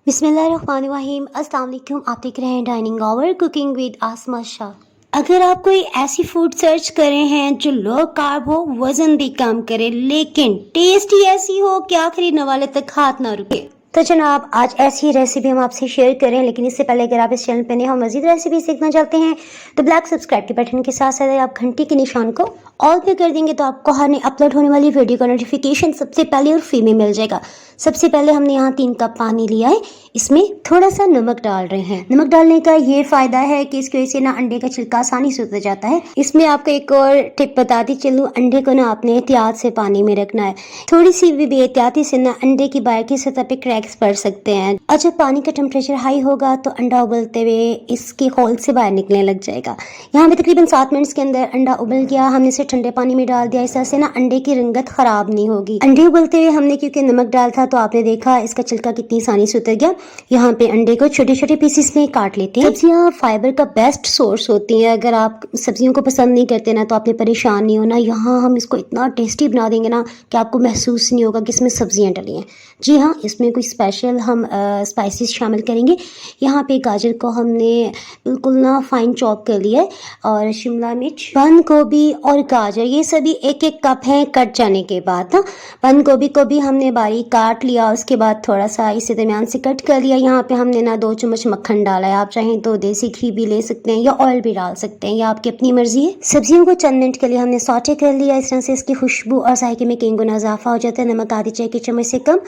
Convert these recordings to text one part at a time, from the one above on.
बिस्मिल्लाहिर्रहमानिर्रहीम। अस्सलाम वालेकुम। आप देख रहे हैं डाइनिंग आवर कुकिंग विद आसमा शाह। अगर आप कोई ऐसी फूड सर्च कर रहे हैं जो लो कार्ब हो, वजन भी कम करे, लेकिन टेस्ट ही ऐसी हो कि आखिरी नवाले तक हाथ ना रुके, तो जनाब आज ऐसी रेसिपी हम आपसे शेयर करें। लेकिन इससे पहले अगर आप इस चैनल पर नए हो, मजीद रेसिपी सीखना चाहते हैं तो ब्लैक सब्सक्राइब के बटन के साथ साथ आप घंटी के निशान को ऑल पे कर देंगे तो आपको हर नई अपलोड होने वाली वीडियो का नोटिफिकेशन सबसे पहले और फ्री में मिल जाएगा। सबसे पहले हमने यहाँ 3 कप पानी लिया है, इसमें थोड़ा सा नमक डाल रहे हैं। नमक डालने का ये फायदा है कि इसकी वजह से ना अंडे का छिलका आसानी से उतर जाता है। इसमें आपको एक और टिप बताती चलूँ, अंडे को ना आपने एहतियात से पानी में रखना है। थोड़ी सी भी बेहतियाती से ना अंडे की बाहर की सतह पे क्रैक्स पड़ सकते हैं और जब पानी का टेम्परेचर हाई होगा तो अंडा उबलते हुए इसके होल से बाहर निकलने लग जाएगा। यहाँ पे तकरीबन 7 मिनट्स के अंदर अंडा उबल गया। हमने इसे ठंडे पानी में डाल दिया, इस तरह से ना अंडे की रंगत खराब नहीं होगी। अंडे उबलते हुए हमने क्योंकि नमक डाला था तो आपने देखा इसका छिलका कितनी आसानी से उतर गया। यहाँ पे अंडे को छोटे छोटे पीसेस में काट लेते हैं। सब्जियाँ फाइबर का बेस्ट सोर्स होती हैं। अगर आप सब्जियों को पसंद नहीं करते ना तो आपने परेशान नहीं होना। यहाँ हम इसको इतना टेस्टी बना देंगे ना कि आपको महसूस नहीं होगा कि इसमें सब्जियाँ डली हैं। जी हाँ, इसमें कोई स्पेशल हम स्पाइसेस शामिल करेंगे। यहाँ पे गाजर को हमने बिल्कुल ना फाइन चॉप कर लिया है और शिमला मिर्च, बंद गोभी और गाजर ये सभी 1-1 कप हैं कट जाने के बाद ना। बंद गोभी को भी हमने बारीक काट लिया, उसके बाद थोड़ा सा इसे दरमियान से कट कर लिया। यहाँ पे हमने ना 2 चम्मच मक्खन डाला है। आप चाहें तो देसी घी भी ले सकते हैं या ऑयल भी डाल सकते हैं, या आपकी अपनी मर्जी है। सब्जियों को चंद मिनट के लिए हमने सौटे कर लिया। इस तरह से इसकी खुशबू और जायके में कई गुना इजाफा हो जाता है। नमक आधी चाय की चम्मच से कम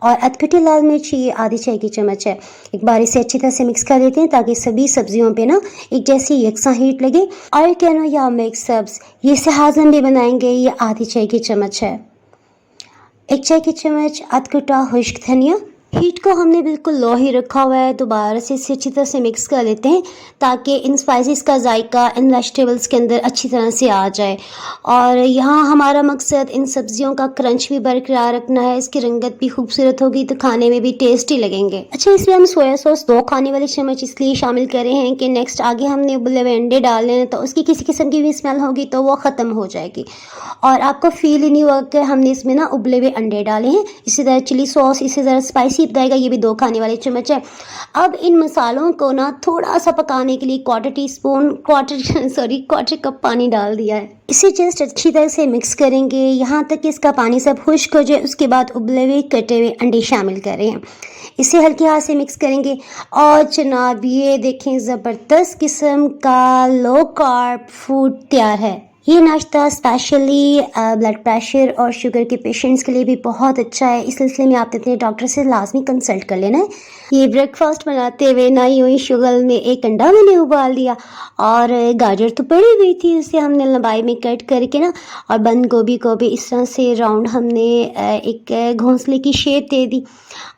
और अधकटी लाल मिर्च ये आधी चाय की चम्मच है। एक बार इसे अच्छी तरह से मिक्स कर देते हैं ताकि सभी सब्जियों पे ना एक जैसी यकसा हीट लगे। और कैनो या मिक्स सब्ज ये सहाजन भी बनाएंगे, ये आधी चाय की चम्मच है। 1 चाय की चम्मच अधकटा खुश्क धनिया। हीट को हमने बिल्कुल लो ही रखा हुआ है। दोबारा से इसे अच्छी तरह से मिक्स कर लेते हैं ताकि इन स्पाइसेस का जायका इन वेजिटेबल्स के अंदर अच्छी तरह से आ जाए। और यहाँ हमारा मकसद इन सब्जियों का क्रंच भी बरकरार रखना है। इसकी रंगत भी खूबसूरत होगी तो खाने में भी टेस्टी लगेंगे। अच्छा, इसमें हम सोया सॉस 2 खाने वाले चम्मच इसलिए शामिल कर रहे हैं कि नेक्स्ट आगे हमने उबले हुए अंडे डालने हैं तो उसकी किसी किस्म की भी स्मेल होगी तो वो ख़त्म हो जाएगी और आपको फील ही नहीं होगा कि हमने इसमें ना उबले हुए अंडे डाले हैं। इसी तरह चिली सॉस इससे ज़रा स्पाइसी बताएगा, ये भी 2 खाने वाले चम्मच है। अब इन मसालों को ना थोड़ा सा पकाने के लिए क्वार्टर कप पानी डाल दिया है। इसे जस्ट अच्छी तरह से मिक्स करेंगे यहाँ तक कि इसका पानी सब खुश्क हो जाए। उसके बाद उबले हुए कटे हुए अंडे शामिल कर रहे हैं। इसे हल्के हाथ से मिक्स करेंगे और जनाब ये देखें ज़बरदस्त किस्म का लो कार्ब फूड तैयार है। ये नाश्ता स्पेशली ब्लड प्रेशर और शुगर के पेशेंट्स के लिए भी बहुत अच्छा है। इस सिलसिले में आप अपने डॉक्टर से लाजमी कंसल्ट कर लेना है। ये ब्रेकफास्ट बनाते हुए ना यूँ ही शुगर में एक अंडा मैंने उबाल दिया और गाजर तो पड़ी हुई थी, उसे हमने लंबाई में कट करके ना और बंद गोभी को भी इस तरह से राउंड हमने एक घोंसले की शेप दे दी।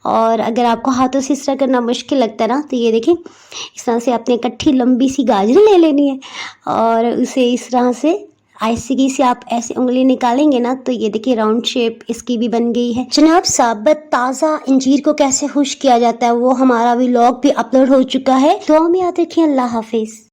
और अगर आपको हाथों से इस तरह करना मुश्किल लगता है ना तो ये देखें इस तरह से आपने इकट्ठी लंबी सी गाजर ले लेनी है और उसे इस तरह से आइसगी से आप ऐसे उंगली निकालेंगे ना तो ये देखिए राउंड शेप इसकी भी बन गई है। जनाब साबुत ताज़ा अंजीर को कैसे खुश्क किया जाता है वो हमारा व्लॉग भी अपलोड हो चुका है। दुआ में याद रखिए। अल्लाह हाफिज़।